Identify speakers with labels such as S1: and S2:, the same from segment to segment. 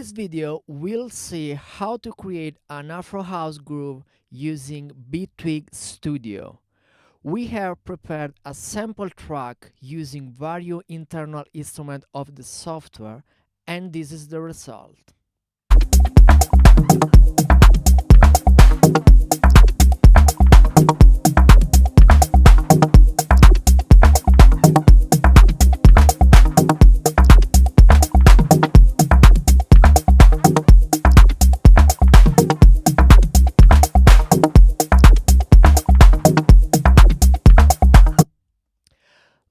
S1: this video, we'll see how to create an Afro House groove using Bitwig Studio. We have prepared a sample track using various internal instruments of the software, and this is the result.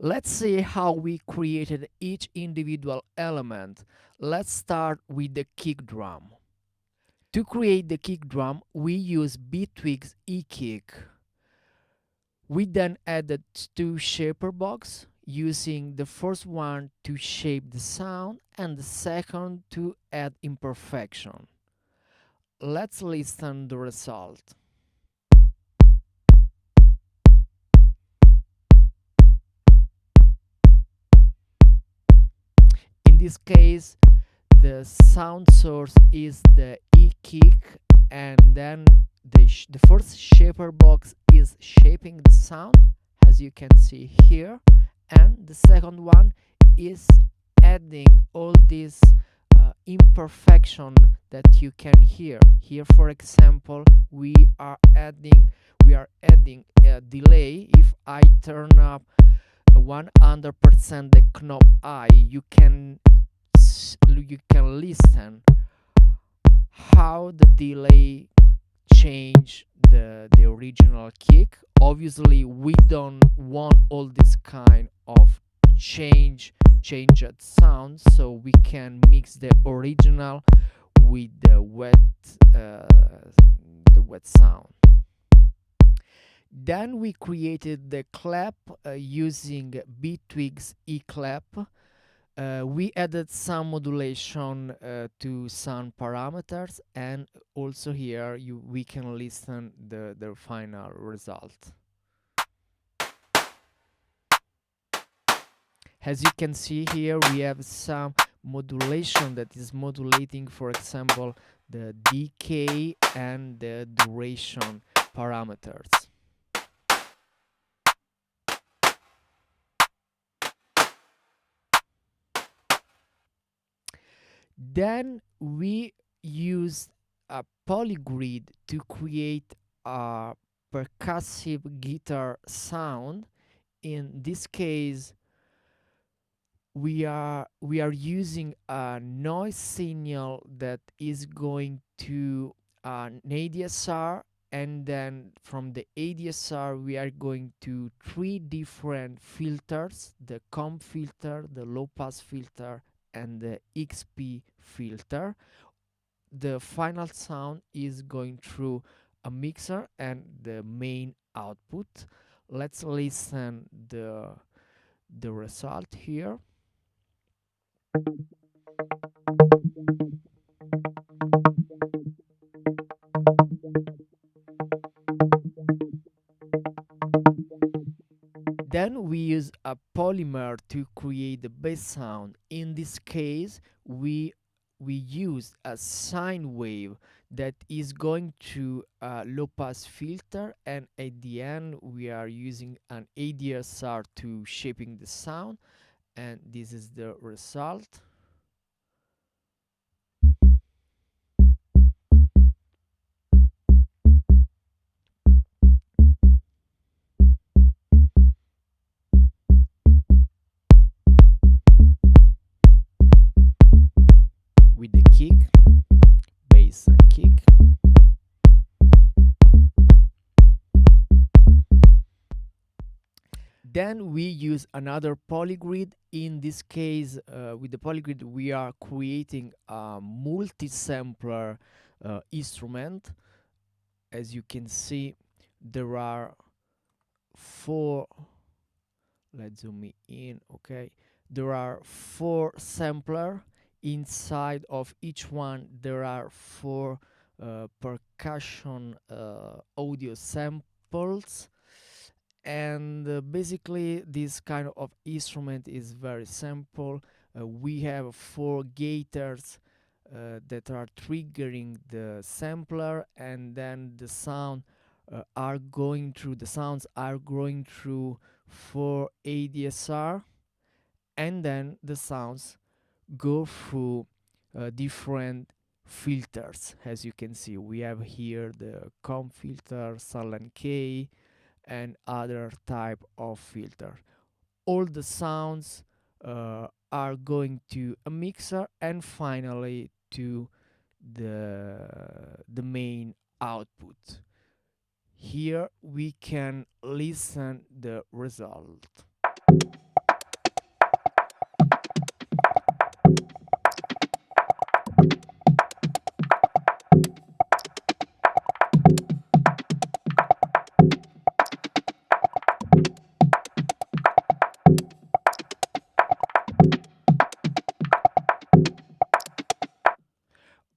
S1: Let's see how we created each individual element. Let's start with the kick drum. To create the kick drum, we use Bitwig's e-kick. We then added two shaper boxes, using the first one to shape the sound and the second to add imperfection. Let's listen the result. In this case, the sound source is the e-kick, and then the first shaper box is shaping the sound, as you can see here, and the second one is adding all this imperfection that you can hear. Here, for example, we are adding a delay. If I turn up 100% the knob I, you can listen how the delay change the original kick. Obviously, we don't want all this kind of changed sound, so we can mix the original with the wet sound. Then we created the clap using Bitwig's e-clap. We added some modulation to some parameters, and also here we can listen the final result. As you can see here, we have some modulation that is modulating, for example, the decay and the duration parameters. Then we used a Polygrid to create a percussive guitar sound. In this case, we are using a noise signal that is going to an ADSR, and then from the ADSR we are going to three different filters: the comb filter, the low pass filter, and the XP filter. The final sound is going through a mixer and the main output. Let's listen the result here. Then we use a Polymer to create the bass sound. In this case, we use a sine wave that is going to a low pass filter, and at the end we are using an ADSR to shaping the sound, and this is the result. With the kick, bass and kick. Then we use another Polygrid. In this case, with the Polygrid, we are creating a multi-sampler instrument. As you can see, there are four. Let's zoom in. Okay, there are four sampler. Inside of each one, there are four percussion audio samples. And basically this kind of instrument is very simple. We have four gators that are triggering the sampler, and then the sounds are going through 4 ADSR, and then the sounds go through different filters. As you can see, we have here the comb filter, Silent K, and other type of filter. All the sounds are going to a mixer, and finally to the main output. Here we can listen the result.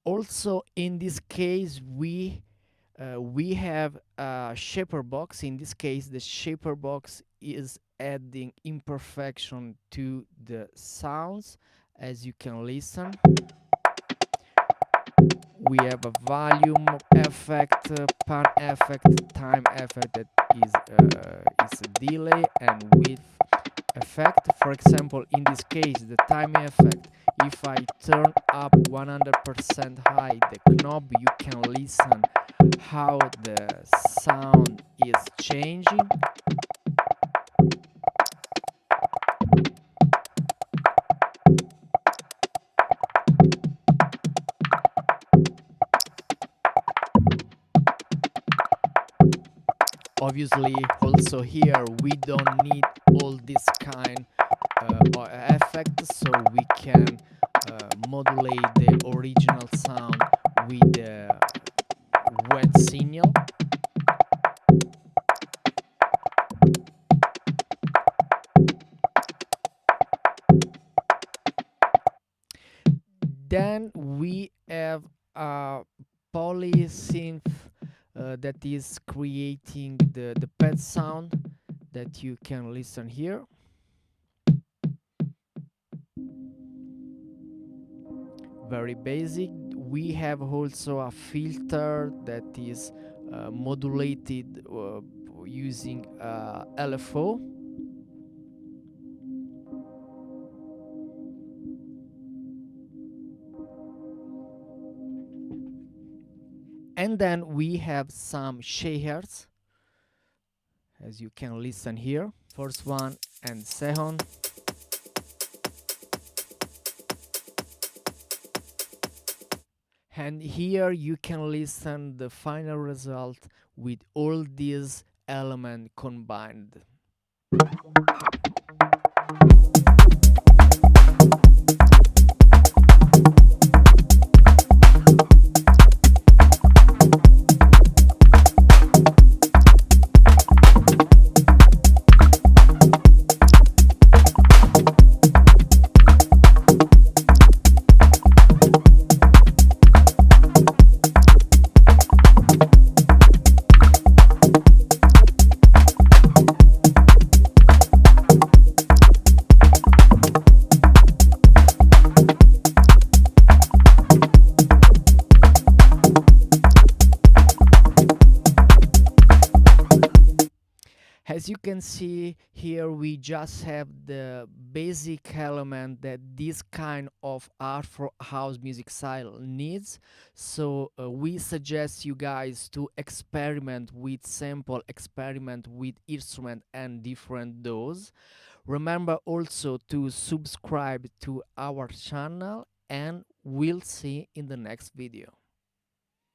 S1: Also, in this case, we have a shaper box. In this case, the shaper box is adding imperfection to the sounds. As you can listen, we have a volume effect, pan effect, time effect, that is a delay, and width effect. For example, in this case, the time effect, if I turn up 100% high the knob, you can listen how the sound is changing. Obviously, also here we don't need all this kind of effect, so we can modulate the original sound with the wet signal. Then we have a polysynth that is creating the pad sound that you can listen here. Very basic. We have also a filter that is modulated using LFO. And then we have some shakers, as you can listen here. First one and second. And here you can listen the final result with all these elements combined. As you can see here, we just have the basic element that this kind of Afro house music style needs. So we suggest you guys to experiment with sample, experiment with instrument and different dose. Remember also to subscribe to our channel, and we'll see in the next video.